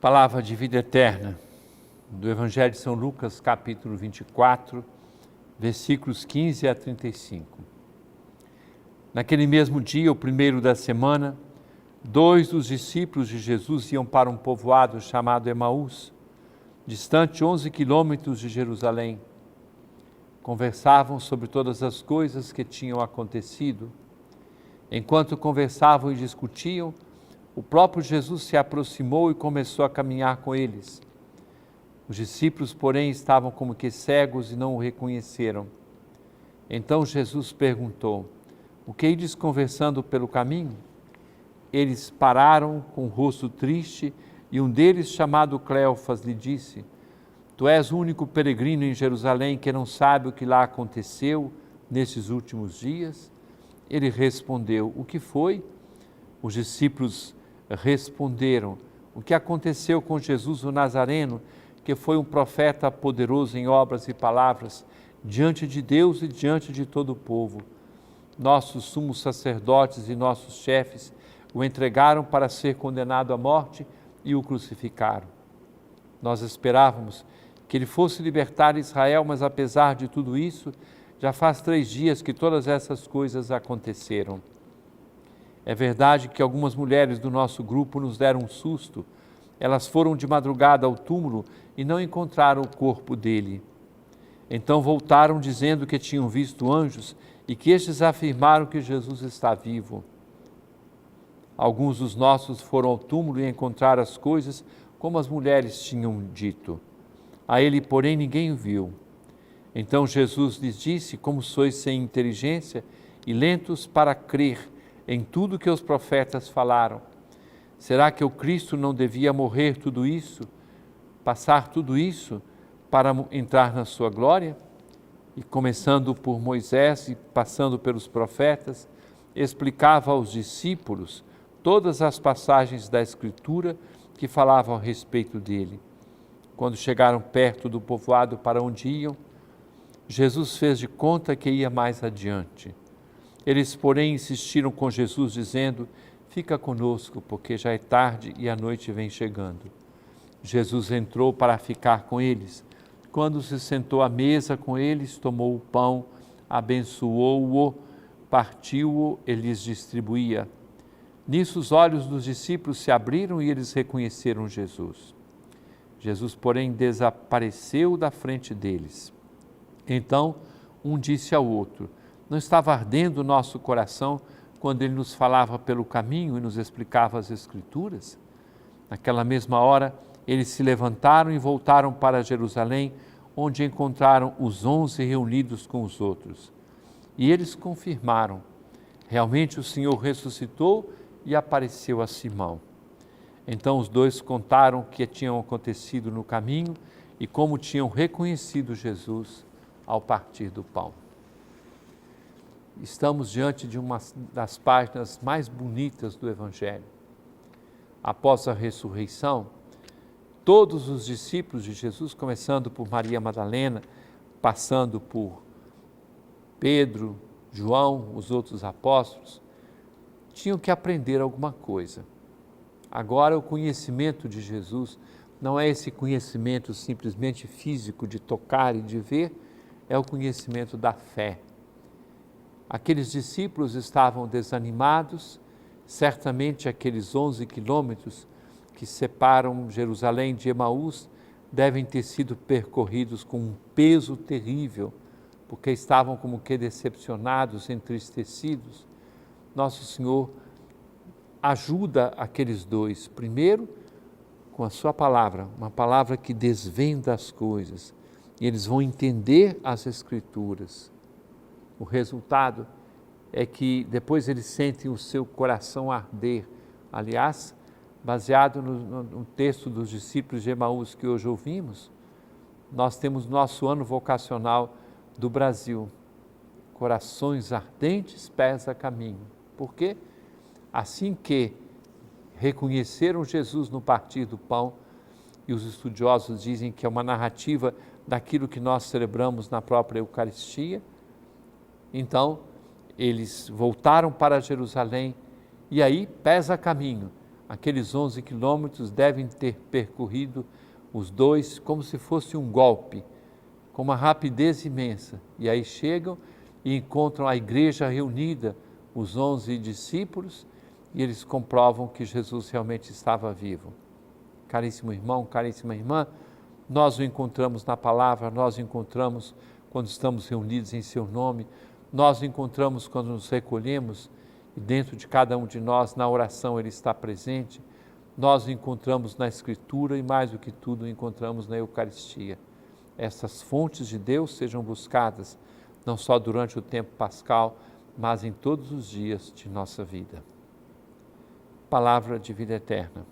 Palavra de vida eterna, do Evangelho de São Lucas, capítulo 24, versículos 15 a 35. Naquele mesmo dia, o primeiro da semana, 2 dos discípulos de Jesus iam para um povoado chamado Emaús, distante 11 quilômetros de Jerusalém. Conversavam sobre todas as coisas que tinham acontecido. Enquanto conversavam e discutiam, o próprio Jesus se aproximou e começou a caminhar com eles. Os discípulos, porém, estavam como que cegos e não o reconheceram. Então Jesus perguntou: "O que ides conversando pelo caminho?" Eles pararam com o rosto triste e um deles, chamado Cleofas, lhe disse: "Tu és o único peregrino em Jerusalém que não sabe o que lá aconteceu nesses últimos dias?" Ele respondeu: "O que foi?" Os discípulos responderam: "O que aconteceu com Jesus o Nazareno, que foi um profeta poderoso em obras e palavras, diante de Deus e diante de todo o povo. Nossos sumos sacerdotes e nossos chefes o entregaram para ser condenado à morte e o crucificaram. Nós esperávamos que ele fosse libertar Israel, mas apesar de tudo isso, já faz 3 dias que todas essas coisas aconteceram. É verdade que algumas mulheres do nosso grupo nos deram um susto. Elas foram de madrugada ao túmulo e não encontraram o corpo dele. Então voltaram dizendo que tinham visto anjos e que estes afirmaram que Jesus está vivo. Alguns dos nossos foram ao túmulo e encontraram as coisas como as mulheres tinham dito. A ele, porém, ninguém o viu. Então Jesus lhes disse: como sois sem inteligência e lentos para crer em tudo que os profetas falaram. Será que o Cristo não devia morrer tudo isso, passar tudo isso, para entrar na sua glória?" E começando por Moisés e passando pelos profetas, explicava aos discípulos todas as passagens da Escritura que falavam a respeito dele. Quando chegaram perto do povoado para onde iam, Jesus fez de conta que ia mais adiante. Eles, porém, insistiram com Jesus, dizendo: "Fica conosco, porque já é tarde e a noite vem chegando." Jesus entrou para ficar com eles. Quando se sentou à mesa com eles, tomou o pão, abençoou-o, partiu-o e lhes distribuía. Nisso os olhos dos discípulos se abriram e eles reconheceram Jesus. Jesus, porém, desapareceu da frente deles. Então, um disse ao outro: "Não estava ardendo o nosso coração quando ele nos falava pelo caminho e nos explicava as Escrituras?" Naquela mesma hora, eles se levantaram e voltaram para Jerusalém, onde encontraram os 11 reunidos com os outros. E eles confirmaram: realmente o Senhor ressuscitou e apareceu a Simão. Então os dois contaram o que tinham acontecido no caminho e como tinham reconhecido Jesus ao partir do pão. Estamos diante de uma das páginas mais bonitas do Evangelho. Após a ressurreição, todos os discípulos de Jesus, começando por Maria Madalena, passando por Pedro, João, os outros apóstolos, tinham que aprender alguma coisa. Agora, o conhecimento de Jesus não é esse conhecimento simplesmente físico de tocar e de ver, é o conhecimento da fé. Aqueles discípulos estavam desanimados, certamente aqueles 11 quilômetros que separam Jerusalém de Emaús devem ter sido percorridos com um peso terrível, porque estavam como que decepcionados, entristecidos. Nosso Senhor ajuda aqueles dois, primeiro com a sua palavra, uma palavra que desvenda as coisas, e eles vão entender as Escrituras. O resultado é que depois eles sentem o seu coração arder. Aliás, baseado no texto dos discípulos de Emaús que hoje ouvimos, nós temos nosso ano vocacional do Brasil, corações ardentes, pés a caminho. Por quê? Assim que reconheceram Jesus no partir do pão, e os estudiosos dizem que é uma narrativa daquilo que nós celebramos na própria Eucaristia, então eles voltaram para Jerusalém e aí, pés a caminho, Aqueles 11 quilômetros devem ter percorrido os dois como se fosse um golpe, com uma rapidez imensa. E aí chegam e encontram a igreja reunida, os 11 discípulos, e eles comprovam que Jesus realmente estava vivo. Caríssimo irmão, caríssima irmã, nós o encontramos na palavra, nós o encontramos quando estamos reunidos em seu nome, nós o encontramos quando nos recolhemos e dentro de cada um de nós, na oração, ele está presente. Nós o encontramos na Escritura e, mais do que tudo, o encontramos na Eucaristia. Essas fontes de Deus sejam buscadas, não só durante o tempo pascal, mas em todos os dias de nossa vida. Palavra de vida eterna.